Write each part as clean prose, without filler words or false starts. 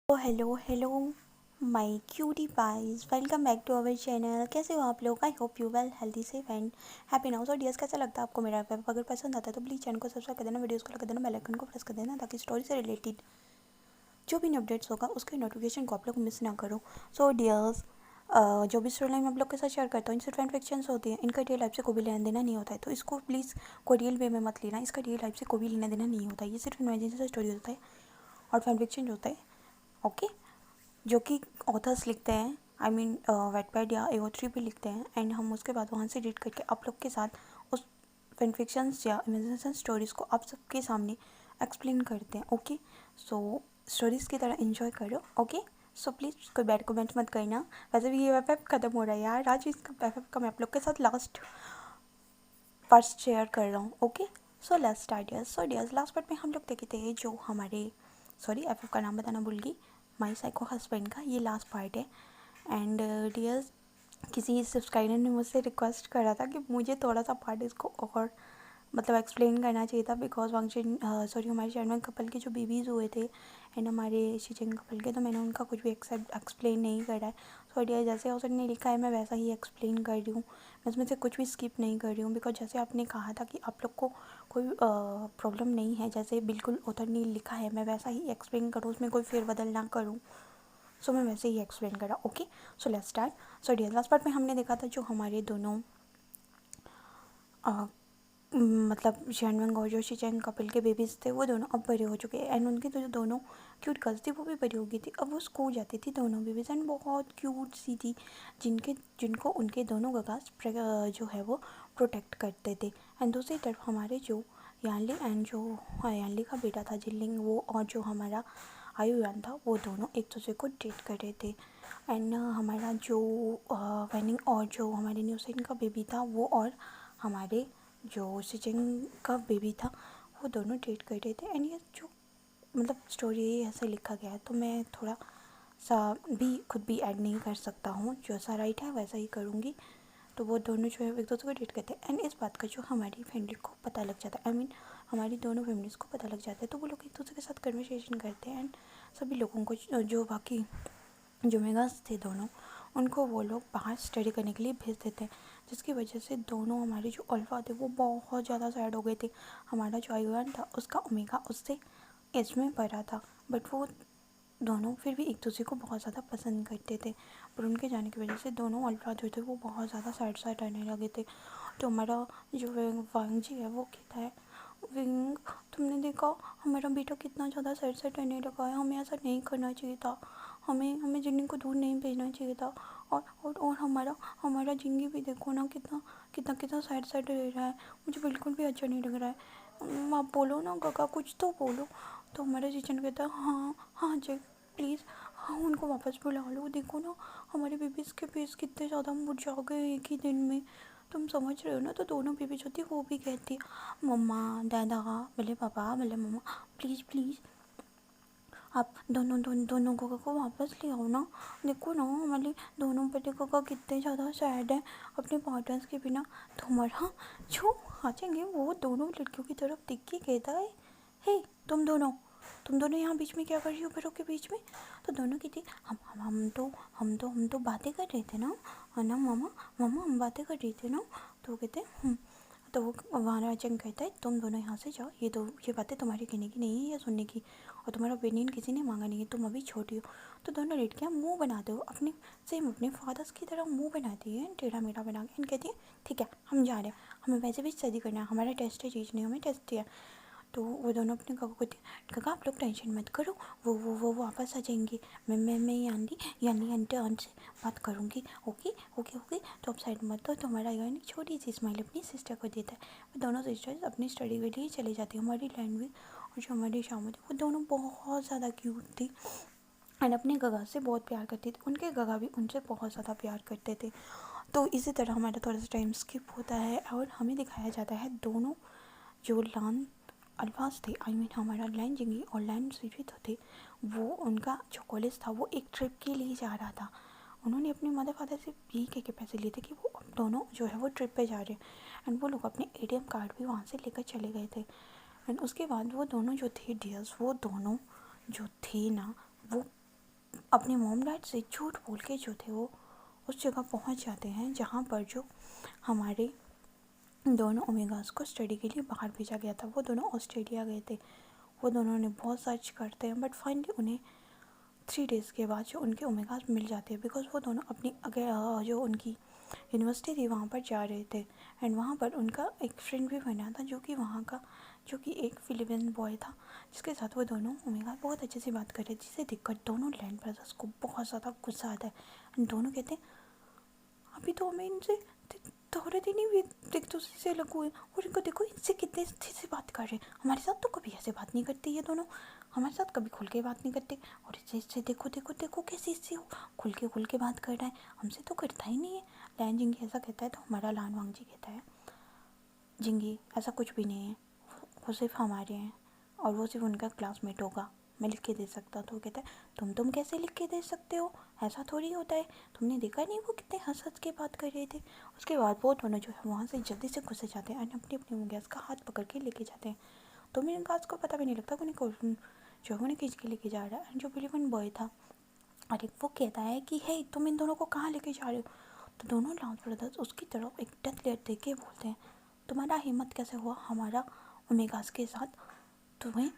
तो hello my cutie pies, welcome back to our channel. कैसे हो आप लोग? I hope you well, healthy safe and happy now. So dears, कैसा लगता है आपको मेरा वेब? अगर पसंद आता है तो प्लीज़ चैनल को सब्सक्राइब कर देना, वीडियोस को लाइक कर देना, बेल आइकन को प्रेस कर देना ताकि स्टोरी से रिलेटेड जो भी अपडेट्स होगा उसके नोटिफिकेशन को आप लोग मिस ना करो। सो डियर्स, जो भी स्टोरी लाइन मैं आप लोग के साथ शेयर करता हूँ, इनसे फैन फिक्शंस होती हैं, इनका रियल लाइफ से कोई भी लेना देना नहीं होता है, तो इसको प्लीज़ कोई रियल वे में मत लेना। इसका रियल लाइफ से कोई भी लेना देना नहीं होता है, ये सिर्फ इमेजिनेशन से स्टोरी होता है और फैन फिक्शन होता है। ओके, जो कि ऑथर्स लिखते हैं, आई मीन वेटपैड या AO3 भी लिखते हैं, एंड हम उसके बाद वहाँ से रीड करके आप लोग के साथ उस फैन फिक्शंस या इमेजिनेशन स्टोरीज़ को आप सबके सामने एक्सप्लेन करते हैं। ओके, सो स्टोरीज़ की तरह इन्जॉय करो। ओके, सो प्लीज़ कोई बैड कमेंट मत करना। वैसे भी ये वेब ख़त्म हो रहा है यार, आज इसका वेब का मैं आप लोग के साथ लास्ट पार्ट शेयर कर रहा हूँ। Okay, so let's start. So dears, last part में हम लोग देखे थे जो हमारे, सॉरी FF का नाम बताना भूल गई, माई साइको हस्बैंड का ये लास्ट पार्ट है। एंड डियर्स, किसी सब्सक्राइबर ने मुझसे रिक्वेस्ट करा था कि मुझे थोड़ा सा पार्ट इसको और मतलब एक्सप्लेन करना चाहिए था, बिकॉज फंक्शन सॉरी हमारे शर्मा कपल के जो बेबीज़ हुए थे एंड हमारे शिजन कपल के, तो मैंने उनका कुछ भी एक्सप्लेन नहीं करा है। सो डियर, जैसे उसने लिखा है मैं वैसा ही एक्सप्लेन कर रही हूँ, मैं उसमें से कुछ भी स्किप नहीं कर रही हूँ, बिकॉज जैसे आपने कहा था कि आप लोग को कोई प्रॉब्लम नहीं है, जैसे बिल्कुल ऑथर ने लिखा है मैं वैसा ही एक्सप्लेन करूँ, उसमें कोई फेरबदल ना करूँ। सो मैं वैसे ही एक्सप्लेन करा। Okay, so let's start. So dear, last part में हमने देखा था जो हमारे दोनों मतलब शनवंग और जो शिचेंग कपिल के बेबीज़ थे वो दोनों अब बड़े हो चुके हैं, एंड उनकी तो जो दोनों क्यूट गर्ल्स थी वो भी बड़ी हो गई थी। अब वो स्कूल जाती थी दोनों बेबीज़, एंड बहुत क्यूट सी थी, जिनको उनके दोनों गगास जो है वो प्रोटेक्ट करते थे। एंड दूसरी तरफ हमारे जो यानली एंड जो यानली का बेटा था जिनलिंग, वो और जो हमारा आयुयान था, वो दोनों एक दूसरे को डेट कर रहे थे। एंड हमारा जो वैनिंग और जो हमारे न्यूसेन का बेबी था वो और हमारे जो सिचिंग का बेबी था वो दोनों डेट कर रहे थे। एंड ये जो मतलब स्टोरी ऐसे लिखा गया है, तो मैं थोड़ा सा भी खुद भी ऐड नहीं कर सकता हूँ, जो सा राइट है वैसा ही करूँगी। तो वो दोनों जो है एक दूसरे को डेट करते हैं, एंड इस बात का जो हमारी फैमिली को पता लग जाता है, आई मीन हमारी दोनों फैमिलीज़ को पता लग जाता है, तो वो लोग एक दूसरे के साथ कन्वर्सेशन करते हैं, एंड सभी लोगों को जो बाकी जो मेगास थे दोनों, उनको वो लोग बाहर स्टडी करने के लिए भेज देते हैं, जिसकी वजह से दोनों हमारे जो अल्फ़ा थे वो बहुत ज़्यादा सैड हो गए थे। हमारा जो आयुआन था उसका ओमेगा उससे एज में बड़ा था, बट वो दोनों फिर भी एक दूसरे को बहुत ज़्यादा पसंद करते थे, पर उनके जाने की वजह से दोनों अल्फ़ा जो थे वो बहुत ज़्यादा सैड सैड रहने लगे थे। तो हमारा जो वांग जी है वो कहता है, विंग तुमने देखा हमारा बेटा कितना ज़्यादा सैड सैड रहने लगा है, हमें ऐसा नहीं करना चाहिए था, हमें हमें जिन्नी को दूर नहीं भेजना चाहिए था। और हमारा हमारा जिंगी भी देखो ना, कितना कितना कितना साइड साइड रह रहा है, मुझे बिल्कुल भी अच्छा नहीं लग रहा है। आप बोलो ना काका, कुछ तो बोलो। तो हमारा जीजन कहता है, हाँ हाँ जय प्लीज़, हाँ उनको वापस बुला लो, देखो ना हमारे बेबीज़ के फेस कितने ज़्यादा मुरझा गए एक ही दिन में, तुम समझ रहे हो ना। तो दोनों बेबी जो थी वो भी कहती, मम्मा दादा बोले पापा बोले मम्मा, प्लीज़ प्लीज़ आप दोनों काका को वापस ले आओ ना, देखो ना हमारे दोनों बड़े काका कितने ज़्यादा सैड हैं अपने पार्टनर्स के बिना। तो हमारा जो आ जाएंगे वो दोनों लड़कियों की तरफ देख के कहता है, हे तुम दोनों यहाँ बीच में क्या कर रही हो बड़ों के बीच में? तो दोनों कहती, हम तो बातें कर रहे थे ना, है ना मामा, मामा हम बातें कर रहे थे ना। तो वो कहते तो वो हमारा अचंग कहता है, तुम दोनों यहाँ से जाओ, ये बातें तुम्हारे कहने की नहीं है या सुनने की, और तुम्हारा ओपिनियन किसी ने मांगा नहीं है, तुम अभी छोटी हो। तो दोनों लड़कियाँ मुंह बनाते हो अपने सेम अपने फादर्स की तरह मुंह बनाती है टेढ़ा मेढ़ा बना के, एंड कहती है ठीक है हम जा रहे हैं, हमें वैसे भी शादी करना है, हमारा टेस्ट है चीज़ नहीं, हमें टेस्ट दिया। तो वो दोनों अपने काका को, काका आप लोग टेंशन मत करो, वो वापस आ जाएंगी, मैं यानी आंटी आंट से बात करूँगी। ओके ओके ओके, तो आप साइड मत दो। तो हमारा यानी छोटी सी स्माइल अपनी सिस्टर को देता है। वो दोनों सिस्टर्स अपनी स्टडी के लिए चली जाती है। हमारी लैंग्वेज और जो हमारी शाम थी वो दोनों बहुत ज़्यादा क्यूट थी, एंड अपने गगा से बहुत प्यार करती थी, उनके गगा भी उनसे बहुत ज़्यादा प्यार करते थे। तो इसी तरह हमारा थोड़ा सा टाइम स्किप होता है और हमें दिखाया जाता है दोनों जो लान अल्फाज थे, आई मीन हमारा लैन जिंगी और लैन सीरीत थे, वो उनका जो कॉलेज था वो एक ट्रिप के लिए जा रहा था। उन्होंने अपने मदर फादर से भी के पैसे लिए थे कि वो दोनों जो है वो ट्रिप पे जा रहे हैं, एंड वो लोग अपने ATM कार्ड भी वहाँ से लेकर चले गए थे। एंड उसके बाद वो दोनों जो थे डियर्स, वो दोनों जो थे ना, वो अपने मॉम डैड से झूठ बोल के जो थे वो उस जगह पहुंच जाते हैं जहाँ पर जो हमारे दोनों ओमेगास को स्टडी के लिए बाहर भेजा गया था। वो दोनों ऑस्ट्रेलिया गए थे। वो दोनों ने बहुत सर्च करते हैं बट फाइनली उन्हें 3 डेज़ के बाद जो उनके ओमेगास मिल जाते हैं, बिकॉज वो दोनों अपनी जो उनकी यूनिवर्सिटी थी वहाँ पर जा रहे थे एंड वहाँ पर उनका एक फ्रेंड भी बना था जो कि वहाँ का जो कि एक फिलिपिन बॉय था, जिसके साथ वो दोनों ओमेगा बहुत अच्छे से बात कर रहे थे, जिसे देखकर दोनों लैंड ब्रदर्स को बहुत ज़्यादा गुस्सा आता है एंड दोनों कहते हैं अभी तो हमें इनसे थोड़े दिन ही एक दूसरे से अलग हुए और इनको देखो इनसे कितने अच्छे से बात कर रहे हैं, हमारे साथ तो कभी ऐसे बात नहीं करती ये दोनों, हमारे साथ कभी खुल के बात नहीं करते और इससे देखो देखो देखो कैसे इससे खुल के बात कर रहा है, हमसे तो करता ही नहीं है। लैन जिंगी ऐसा कहता है तो हमारा लान वांग जी कहता है जिंगी ऐसा कुछ भी नहीं है, वो सिर्फ हमारे हैं और वो सिर्फ उनका क्लासमेट होगा, मैं लिख के दे सकता। तो वो कहता है तुम कैसे लिख के दे सकते हो, ऐसा थोड़ी होता है, तुमने देखा नहीं वो कितने हंस हंस के बात कर रहे थे। उसके बाद वो दोनों जो है वहाँ से जल्दी से घुसे जाते हैं और अपनी अपनी गैस का हाथ पकड़ के लेके जाते हैं। तो मेरे गैस को पता भी नहीं लगता उन्हें जो उन्हें खींच के लेके जा रहा है। जो फिलिपिन बॉय था अरे वो कहता है कि हे तुम इन दोनों को कहाँ लेके जा रहे हो। तो दोनों लांस ब्रदर्स उसकी तरफ एक डेथ लेयर देख के बोलते हैं तुम्हारा हिम्मत कैसे हुआ हमारा ओमेगास के साथ तुम्हें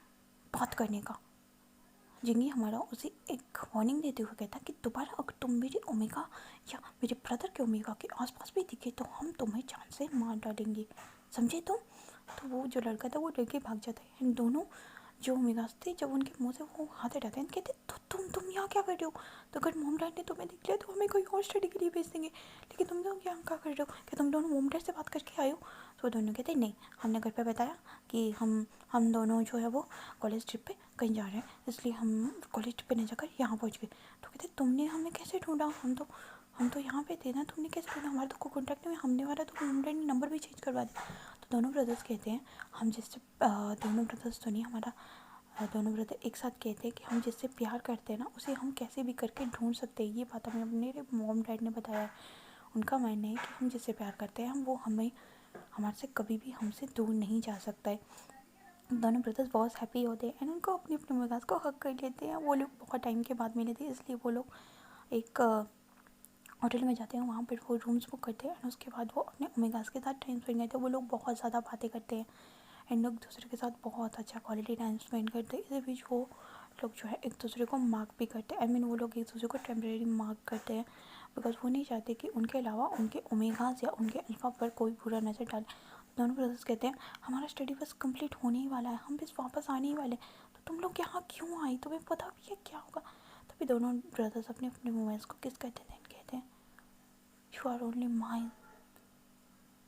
बात करने का। जिंगी हमारा उसे एक वार्निंग देते हुए कहता कि दोबारा अगर तुम मेरे ओमेगा या मेरे ब्रदर के ओमेगा के आसपास भी दिखे तो हम तुम्हें जान से मार डालेंगे, समझे तुम। तो वो जो लड़का था वो लड़के भाग जाता है एंड दोनों जो ओमेगास थे जब उनके मुंह से वो हाथ हटाते हैं कहते तो तुम यहाँ क्या कर रहे हो, तो अगर मोम डैड ने तुम्हें देख लिया तो हमें कोई और स्टडी के लिए भेज देंगे, लेकिन तुम लोग यहाँ क्या कर रहे हो, क्या तुम दोनों मोम डैड से बात करके आए हो। तो दोनों कहते नहीं, हमने घर पे बताया कि हम दोनों जो है वो कॉलेज ट्रिप पे कहीं जा रहे हैं, इसलिए हम कॉलेज ट्रिप पे नहीं जाकर यहाँ पहुँच गए। तो कहते तुमने हमें कैसे ढूंढा, हम तो यहाँ पे थे ना, तुमने कैसे ढूंढा, हमारा तो कोई कॉन्टैक्ट नहीं, हमने हमारा तो मोम डैड ने नंबर भी चेंज करवा दिया। तो दोनों ब्रदर्स कहते हैं हम जिससे दोनों ब्रदर्स तो नहीं हमारा दोनों ब्रदर एक साथ कहते हैं कि हम जिससे प्यार करते हैं ना उसे हम कैसे भी करके ढूंढ सकते हैं। ये बात हमें मेरे मॉम डैड ने बताया है। उनका मानना है कि हम जिससे प्यार करते हैं वो हमें हमारे से कभी भी हमसे दूर नहीं जा सकता है। दोनों ब्रदर्स बहुत हैप्पी होते हैं एंड उनको अपने अपने मजाज को हक कर लेते हैं। वो लोग बहुत टाइम के बाद मिले थे इसलिए वो लोग एक होटल में जाते हैं, वहाँ पर वो रूम्स बुक करते हैं एंड उसके बाद वो अपने ओमेगास के साथ टाइम स्पेंड करते हैं। वो लोग बहुत ज़्यादा बातें करते हैं एंड लोग दूसरे के साथ बहुत अच्छा क्वालिटी टाइम स्पेंड करते हैं। इसी बीच वो लोग जो है एक दूसरे को मार्क भी करते हैं, वो लोग एक दूसरे को टेम्परेरी मार्क करते हैं बिकॉज वो नहीं चाहते कि उनके अलावा उनके ओमेगास या उनके अल्फा पर कोई बुरा नज़र डाले। दोनों ब्रदर्स कहते हैं हमारा स्टडी बस कंप्लीट होने ही वाला है, हम बस वापस आने ही वाले, तो तुम लोग यहाँ क्यों आए, तुम्हें पता भी है क्या होगा। तभी दोनों ब्रदर्स अपने अपने मोबाइल्स को किस करते थे, कहते हैं यू आर ओनली माइन,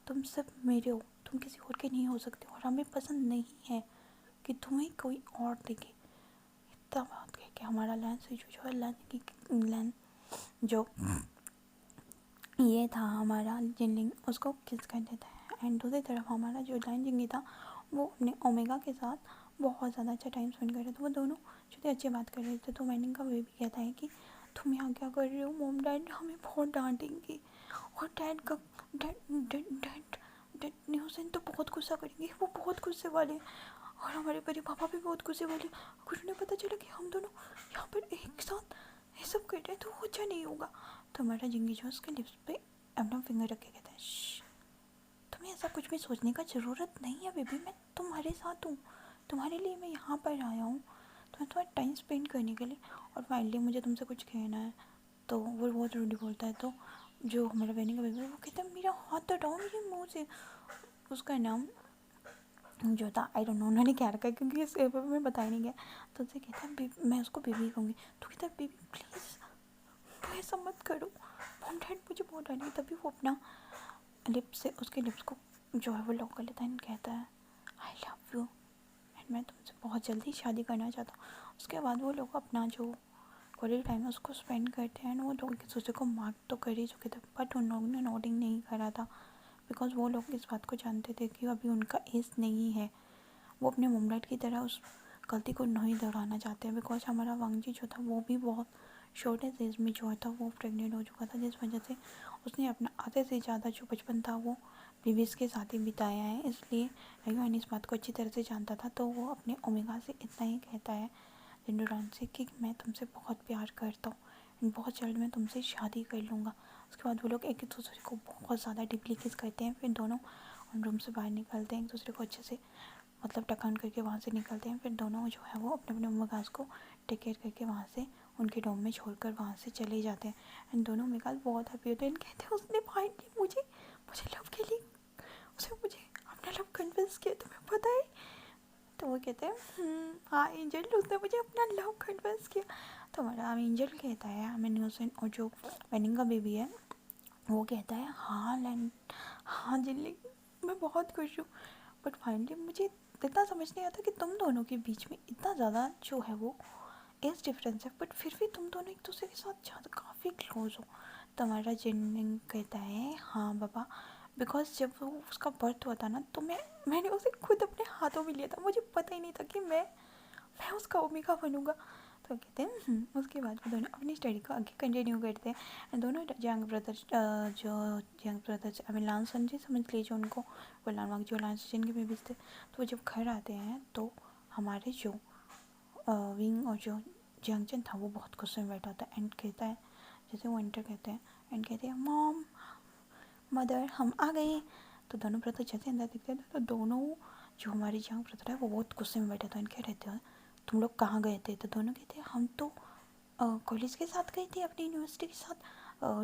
तुम सिर्फ मेरे हो, तुम किसी और के नहीं हो सकते और हमें पसंद नहीं है कि तुम्हें कोई और देखे। इतना बात कह के हमारा लैन से जो है लैन जो ये था हमारा जिनलिंग उसको किस कर देता है एंड दूसरी तरफ हमारा जो लैन जिंगी था वो अपने ओमेगा के साथ बहुत ज़्यादा अच्छा टाइम स्पेंड कर रहे थे। वो दोनों जो अच्छी बात कर रहे थे। तो मैंने का वे भी कहता है कि तुम यहाँ क्या कर रहे हो, मोम डैड हमें बहुत डांटेंगे और डैड का डैड न्यूज़ तो बहुत गुस्सा करेंगे, वो बहुत गुस्से वाले हैं और हमारे बड़े पापा भी बहुत गुस्से वाले। अगर उन्हें पता चला कि हम दोनों यहाँ पर एक साथ ये सब कर रहे हैं तो वो अच्छा नहीं होगा। तो हमारा जिंगी जो उसके लिप्स पे अपना फिंगर रख के कहता है तुम्हें ऐसा कुछ भी सोचने का ज़रूरत नहीं है बेबी, मैं तुम्हारे साथ हूँ, तुम्हारे लिए मैं यहाँ पर आया हूँ, तो मैं तुम्हारा टाइम स्पेंड करने के लिए। और फाइनली मुझे तुमसे कुछ कहना है। तो वो बहुत रूडी बोलता है। तो जो हमारा बहनी का बेबी वो कहता है मेरा हाथ तो हटाओ मेरे मुँह से। उसका नाम जो था आई डोंट नो उन्होंने क्या रखा है क्योंकि इस पेपर में बताया नहीं गया। तो उससे कहता है मैं उसको बेबी कहूँगी। तो कहता है बेबी प्लीज़ तो ऐसा मत करो, मॉम डैड मुझे बहुत डांटेंगे। तभी वो अपना लिप्स से उसके लिप्स को जो है वो लॉक कर लेता है एंड कहता है आई लव यू एंड मैं तुमसे बहुत जल्दी शादी करना चाहता हूँ। उसके बाद वो लोग अपना जो क्वालिटी टाइम है उसको स्पेंड करते हैं एंड वो लोग एक दूसरे को मार्क तो कर ही चुके थे बट उन लोगों ने नोटिंग नहीं करा था बिकॉज वो लोग इस बात को जानते थे कि अभी उनका एज नहीं है। वो अपने मॉम डैड की तरह उस गलती को नहीं दोहराना चाहते हैं बिकॉज हमारा वांगजी जो था वो भी बहुत शॉर्टेज एज में जो था वो प्रेग्नेंट हो चुका था, जिस वजह से उसने अपना आधे से ज़्यादा जो बचपन था वो बेबीज़ के साथ ही बिताया है। इसलिए अयोन इस बात को अच्छी तरह से जानता था तो वो अपने ओमेगा से इतना ही कहता है सिंदूरान से कि मैं तुमसे बहुत प्यार करता हूँ, बहुत जल्द मैं तुमसे शादी कर लूँगा। उसके बाद वो लोग एक दूसरे को बहुत ज़्यादा डीपली किस करते हैं। फिर दोनों उन रूम से बाहर निकलते हैं, एक दूसरे को अच्छे से मतलब टकान करके वहाँ से निकलते हैं। फिर दोनों जो है वो अपने अपने मेगास को टेक केयर करके वहाँ से उनके डोम में छोड़कर वहाँ से चले जाते हैं। एंड दोनों मेगास बहुत हैप्पी होते हैं। कहते हैं उसने फाइनली मुझे लव के लिए उसे मुझे अपना लव कन्विंस किया, तुम्हें पता है। तो वो कहते हैं हाँ एंजल, उसने मुझे अपना लव कन्विंस किया। तो हमारा एंजल कहता है मैंने उसे, और जो वेनिंग का बेबी है वो कहता है हाँ जिल्ली मैं बहुत खुश हूँ। बट फाइनली मुझे इतना समझ नहीं आता कि तुम दोनों के बीच में इतना ज़्यादा जो है वो एज डिफरेंस है, बट फिर भी तुम दोनों एक दूसरे के साथ ज़्यादा काफ़ी क्लोज हो। तो हमारा जिन कहता है हाँ पापा, बिकॉज जब वो उसका बर्थ हुआ था ना तो मैंने उसे खुद अपने हाथों में लिया था, मुझे पता ही नहीं था कि मैं उसका ओमेगा बनूंगा। तो कहते हैं उसके बाद वो दोनों अपनी स्टडी को आगे कंटिन्यू करते हैं। दोनों यंग ब्रदर्स जो यंग ब्रदर्स आई मीन लांस जी समझ लीजिए उनको, वो लानवाग जो लांस जिनके बेबीज थे। तो जब घर आते हैं तो हमारे जो विंग और जो जंक्शन था वो बहुत गुस्से में बैठा होता है। एंड कहता है जैसे वो एंटर कहते हैं एंड कहते हैं मॉम मदर हम आ गए। तो दोनों ब्रदर जैसे अंदर दिखते हैं तो दोनों जो हमारे यंग ब्रदर है वो बहुत गुस्से में बैठे थे। कह रहे थे तुम लोग कहाँ गए थे। तो दोनों कहते हैं हम तो कॉलेज के साथ गए थे, अपनी यूनिवर्सिटी के साथ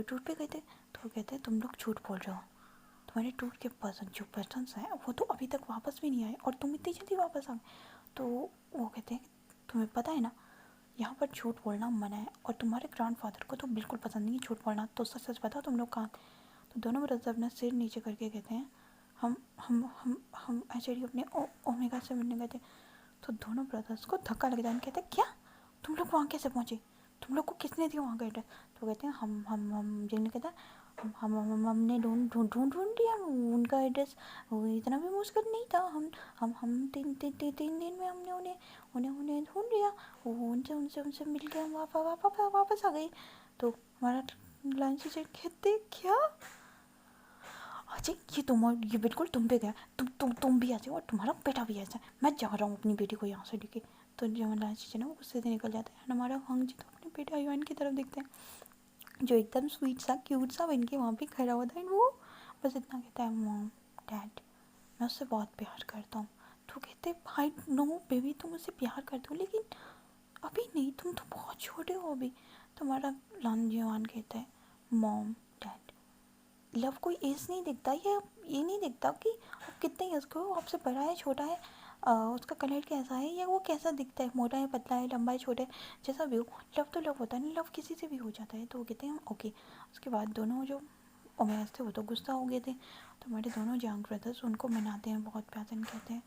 टूर पे गए थे। तो वो कहते हैं तुम लोग झूठ बोल रहे हो, तुम्हारे टूर के पर्सन हैं वो तो अभी तक वापस भी नहीं आए और तुम इतनी जल्दी वापस आ गए। तो वो कहते हैं तुम्हें पता है ना यहाँ पर झूठ बोलना मना है और तुम्हारे ग्रैंडफादर को तो बिल्कुल पसंद नहीं है झूठ बोलना, तो सच सच बताओ तुम लोग कहाँ। तो दोनों ब्रदर्स अपना सिर नीचे करके कहते हैं हम एक्चुअली अपने ओमेगा से मिलने गए थे। तो दोनों ब्रदर्स को धक्का लग जाता है। कहते हैं क्या तुम लोग वहाँ कैसे पहुँचे, तुम लोग को किसने दिया वहाँ का एड्रेस। तो कहते हैं हम जिन्हें कहता है हमने ढूंढ लिया उनका एड्रेस, वो इतना भी मुश्किल नहीं था। हम तीन दिन में हमने उन्हें ढूंढ लिया, वो उनसे मिल के हम वापस आ गए। तो हमारा लंच कहते क्या अजय ये बिल्कुल तुम पे गया, तुम भी ऐसे और तुम्हारा बेटा भी ऐसा है, मैं जा रहा हूँ अपनी बेटी को यहाँ से लेके। तो जब लंच है ना वो गुस्से से निकल जाता है। हमारा हंग जी तो अपने बेटे आयुआन की तरफ देखते हैं जो एकदम स्वीट सा क्यूट सा बन के वहाँ पे खड़ा हुआ था। वो बस इतना कहता है मॉम डैड मैं उससे बहुत प्यार करता हूँ। तो कहते भाई नो बेबी तुम उससे प्यार करते हो लेकिन अभी नहीं, तुम तो बहुत छोटे हो अभी। तो हमारा लांजीवान कहता है मॉम डैड लव कोई एज नहीं दिखता, ये नहीं दिखता कि आप कितने ईयर्स के हो, आपसे बड़ा है छोटा है, उसका कलर कैसा है या वो कैसा दिखता है, मोटा है पतला है लंबा है छोटा है, जैसा भी हो लव तो लव होता है ना, लव किसी से भी हो जाता है। तो वो कहते हैं ओके। उसके बाद दोनों जो ओमेगास थे वो तो गुस्सा हो गए थे। तो हमारे दोनों जंग ब्रदर्स उनको मनाते हैं बहुत प्यार से, कहते हैं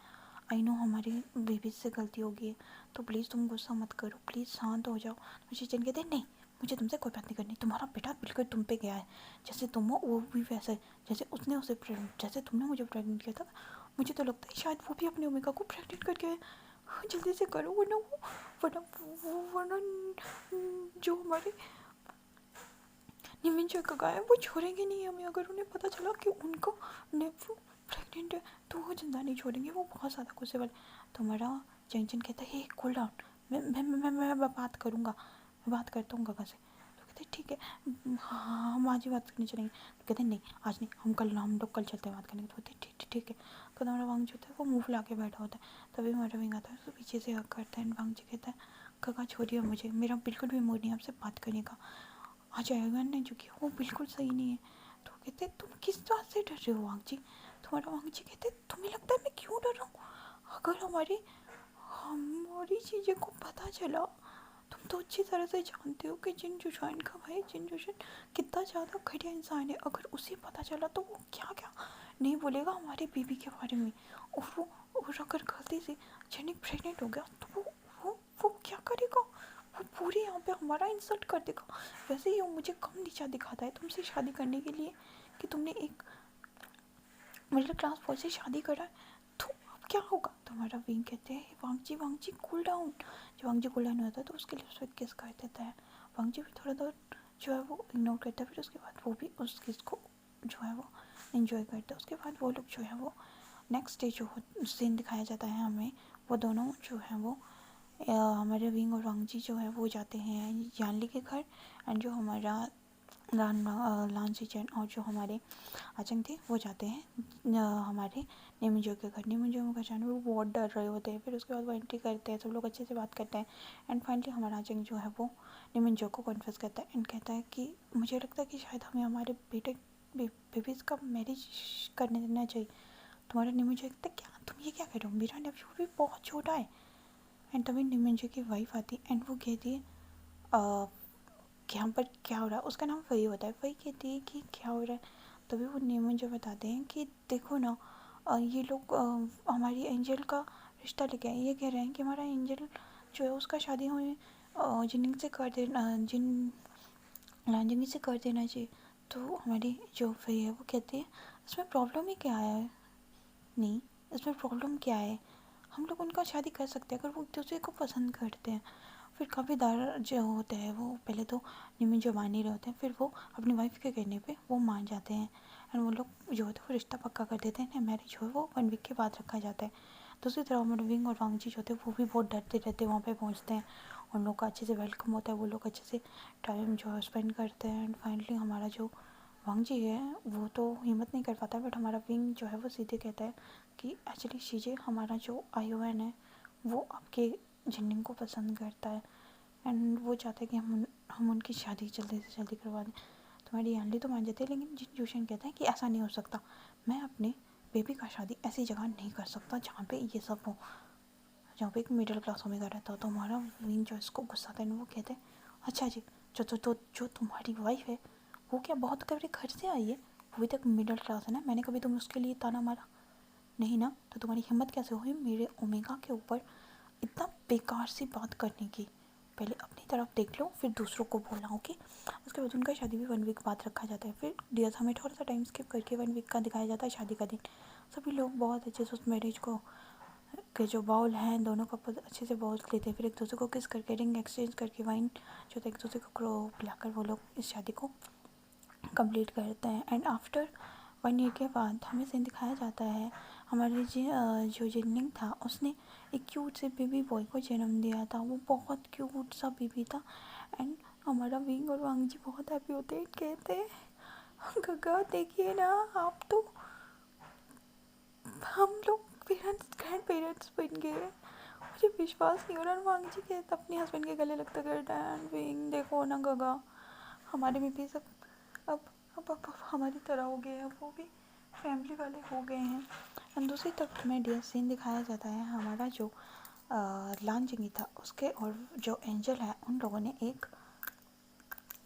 आई नो हमारी बेबी से गलती हो गई है तो प्लीज़ तुम गुस्सा मत करो, प्लीज़ शांत हो जाओ। तो शीचन कहते हैं नहीं मुझे तुमसे कोई बात नहीं करनी, तुम्हारा बेटा बिल्कुल तुम पे गया है, जैसे तुम हो वो भी वैसे जैसे उसने उसे जैसे तुमने मुझे प्रेग्नेंट किया था। मुझे तो लगता है शायद वो भी अपने ओमेगा को प्रेग्नेंट करके आए, जल्दी से करो वरना जो हमारे निमिंजा का गाय वो छोड़ेंगे नहीं हमें। अगर उन्हें पता चला कि उनका नेफ्यू प्रेग्नेंट है तो वो जिंदा नहीं छोड़ेंगे, वो बहुत ज़्यादा गुस्से वाले। तो हमारा चंचन कहता है कूल डाउन, मैं बात करूँगा, मैं बात करता हूँ गगा से। तो कहते ठीक है हाँ हम आज ही बात करने चलेंगे। तो कहते नहीं आज नहीं, हम लोग कल चलते हैं बात करने। तो कहते ठीक है। तो हमारा वांग जो होता है वो मुँह फुला के बैठा होता है। तभी हमारा विंग आता है तो पीछे से हक करता है। वांग जी कहता है गगा छोड़िए मुझे, मेरा बिल्कुल भी मूड नहीं आपसे बात करने का, आ जाएगा नहीं जो कि वो बिल्कुल सही नहीं है। तो कहते तुम किस बात से डर रहे हो वांग जी। तुम्हारा वांग जी कहते तुम्हें लगता है मैं क्यों डर रहा हूँ, अगर हमारी चीज़ें को पता चला, तुम तो अच्छी तरह से जानते हो कि जिन जुशान का भाई जिन जुशान कितना ज़्यादा घटिया इंसान है, अगर उसे पता चला तो वो क्या क्या नहीं बोलेगा हमारे बेबी के बारे में। और अगर गलती से जेनिक प्रेग्नेंट हो गया तो वो क्या करेगा, वो पूरे यहाँ पे हमारा इंसल्ट कर देगा। वैसे ही वो मुझे कम नीचा दिखाता है तुमसे शादी करने के लिए कि तुमने एक मिडिल क्लास बॉय से शादी करा है, तो अब क्या होगा। तो हमारा विंग कहते हैं वांग जी कूल डाउन। जब वांग जी कूल डाउन होता है तो उसके लिप्स पे किस कर देता है। वांग जी भी थोड़ा देर जो है वो इग्नोर करता है, फिर उसके बाद वो भी उस किस को जो है वो इन्जॉय करता है। उसके बाद वो लोग जो है वो नेक्स्ट डे जो सीन दिखाया जाता है हमें, वो दोनों जो है वो हमारे विंग और वांगजी जो है वो जाते हैं जानली के घर, एंड जो हमारा लान सीचन और जो हमारे आचंग थे वो जाते हैं हमारे निमिंजो के घर। निमिंजो में घर जाने में वो बहुत डर रहे होते हैं। फिर उसके बाद वो एंट्री करते हैं, सब लोग अच्छे से बात करते हैं, एंड फाइनली हमारा आचंग जो है वो निमिंजो को कन्फेस करता है एंड कहता है कि मुझे लगता है कि शायद हमें हमारे बेबीज़ का मैरिज करने देना चाहिए। तुम्हारा निमिंजो कहता है क्या तुम ये क्या कर रहे हो, मेरा नेफ्यू भी बहुत छोटा है। एंड तभी निमिंजो की वाइफ आती है एंड वो कहती है कि यहाँ पर क्या हो रहा है। उसका नाम वही होता है। वही कहती है कि क्या हो रहा है। तभी वो निमिंजो बताते हैं कि देखो ना ये लोग हमारी एंजल का रिश्ता लेके आए। ये कह रहे हैं कि हमारा एंजल जो है उसका शादी हमें जिनिंग से कर देना, लांजिंग से कर देना चाहिए। तो हमारी जो वही है वो कहती है इसमें प्रॉब्लम ही क्या है, नहीं इसमें प्रॉब्लम क्या है, हम लोग उनका शादी कर सकते हैं अगर वो एक दूसरे को पसंद करते हैं। फिर काफ़ी दार जो होते हैं वो पहले तो निमिन जो मान नहीं रहे होते हैं, फिर वो अपनी वाइफ के कहने पे वो मान जाते हैं एंड वो लोग जो होते हैं वो रिश्ता पक्का कर देते हैं। मैरिज हो वो 1 वीक के बाद रखा जाता है। दूसरी तरफ हमारे विंग और वांगजी जो होते हैं वो भी बहुत डरते रहते हैं। वहाँ पे पहुँचते हैं, उन लोग का अच्छे से वेलकम होता है, वो लोग अच्छे से टाइम जो है स्पेंड करते हैं। एंड फाइनली हमारा जो वांगजी है वो तो हिम्मत नहीं कर पाता, बट हमारा विंग जो है वो सीधे कहता है कि एक्चुअली शीजे हमारा जो आयोन है वो आपके जिन्निंग को पसंद करता है एंड वो चाहते हैं कि हम उनकी शादी जल्दी से जल्दी करवा दें। तुम्हारी यानली तो मान जाती है, लेकिन जिन जोशन कहता है कि ऐसा नहीं हो सकता, मैं अपने बेबी का शादी ऐसी जगह नहीं कर सकता जहाँ पे ये सब हो, जहाँ पे एक मिडिल क्लास होने का रहता हो। तो हमारा विंग जो इसको गुस्सा था वो कहते हैं अच्छा जी, जो तुम्हारी वाइफ है वो क्या बहुत कभी घर से आई है, वो भी तक मिडिल क्लास है ना, मैंने कभी तुम उसके लिए ताना मारा नहीं ना, तो तुम्हारी हिम्मत कैसे हुई मेरे ओमेगा के ऊपर इतना बेकार सी बात करने की। पहले अपनी तरफ देख लो फिर दूसरों को बोलना, ओके। उसके बाद उनका शादी भी 1 वीक बाद रखा जाता है। फिर डियर्स हमें थोड़ा सा टाइम स्किप करके 1 वीक का दिखाया जाता है शादी का दिन। सभी लोग बहुत अच्छे से उस मैरिज को के जो बाउल हैं दोनों कपल अच्छे से बाउल लेते हैं, फिर एक दूसरे को किस करके रिंग एक्सचेंज करके वाइन जो एक दूसरे को पिलाकर वो लोग इस शादी को कंप्लीट करते हैं। एंड आफ्टर 1 ईयर के बाद हमें सीन दिखाया जाता है हमारे जो जिनलिंग था उसने एक क्यूट से बेबी बॉय को जन्म दिया था। वो बहुत क्यूट सा बेबी था एंड हमारा विंग और वांगजी बहुत हैप्पी होते हैं, कहते हैं गगा देखिए ना आप तो, हम लोग पेरेंट्स ग्रैंड पेरेंट्स बन गए। मुझे विश्वास नहीं हो रहा। वांगजी के अपने हस्बैंड के गले लगता करता है एंड विंग देखो ना गगा हमारे में भी सब अब हमारी तरह हो गए हैं, वो भी फैमिली वाले हो गए हैं। एंड दूसरी तरफ में डियर सीन दिखाया जाता है हमारा जो लांजिंगी था उसके और जो एंजल है उन लोगों ने एक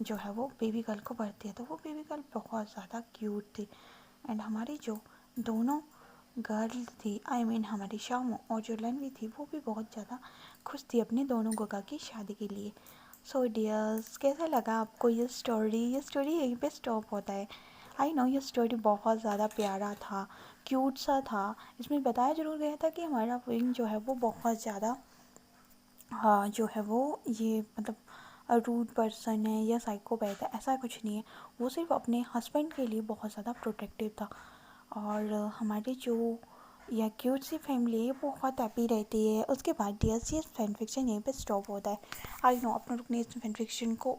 जो है वो बेबी गर्ल को बर्थ दिया था। वो बेबी गर्ल बहुत ज़्यादा क्यूट थी एंड हमारी जो दोनों गर्ल थी हमारी शामो और जो लनवी थी वो भी बहुत ज़्यादा खुश थी अपने दोनों गगा की शादी के लिए। सो डियर्स कैसा लगा आपको ये स्टोरी यहीं पे स्टॉप होता है। आई नो ये स्टोरी बहुत ज़्यादा प्यारा था, क्यूट सा था। इसमें बताया जरूर गया था कि हमारा विंग जो है वो बहुत ज़्यादा जो है वो ये मतलब रूड पर्सन है या साइकोपैथ है, ऐसा कुछ नहीं है। वो सिर्फ अपने हस्बैंड के लिए बहुत ज़्यादा प्रोटेक्टिव था। और हमारी जो या क्यूट सी फैमिली है बहुत हैप्पी रहती है। उसके बाद डियर्स ये फैन फिक्शन यहीं पे स्टॉप होता है। आई नो आप लोग ने इस फैन फिक्शन को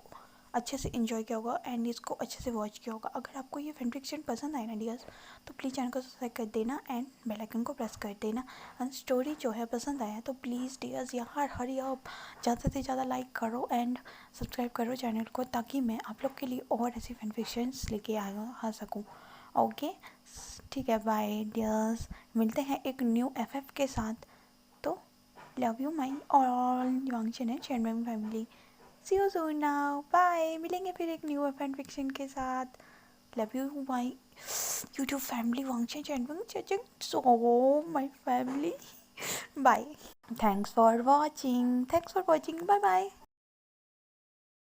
अच्छे से इन्जॉय किया होगा एंड इसको अच्छे से वॉच किया होगा। अगर आपको ये फैन फिक्शन पसंद आए ना डियर्स तो प्लीज़ चैनल को सब्सक्राइब कर देना एंड बेल आइकन को प्रेस कर देना। एंड स्टोरी जो है पसंद आया तो प्लीज़ डियर्स यार हरी आप ज़्यादा से ज़्यादा लाइक करो एंड सब्सक्राइब करो चैनल को, ताकि मैं आप लोग के लिए और ऐसी फैन फिक्शंस लेके आ सकूँ। ओके ठीक है, बाय डियर्स, मिलते हैं एक न्यू एफएफ के साथ। तो लव यू माई ऑल यंगशन and channel family, see you soon now, bye. मिलेंगे फिर एक न्यू फैन फिक्शन के साथ। Love you my YouTube family वांगशन channel so my family, bye. Thanks for watching, bye bye.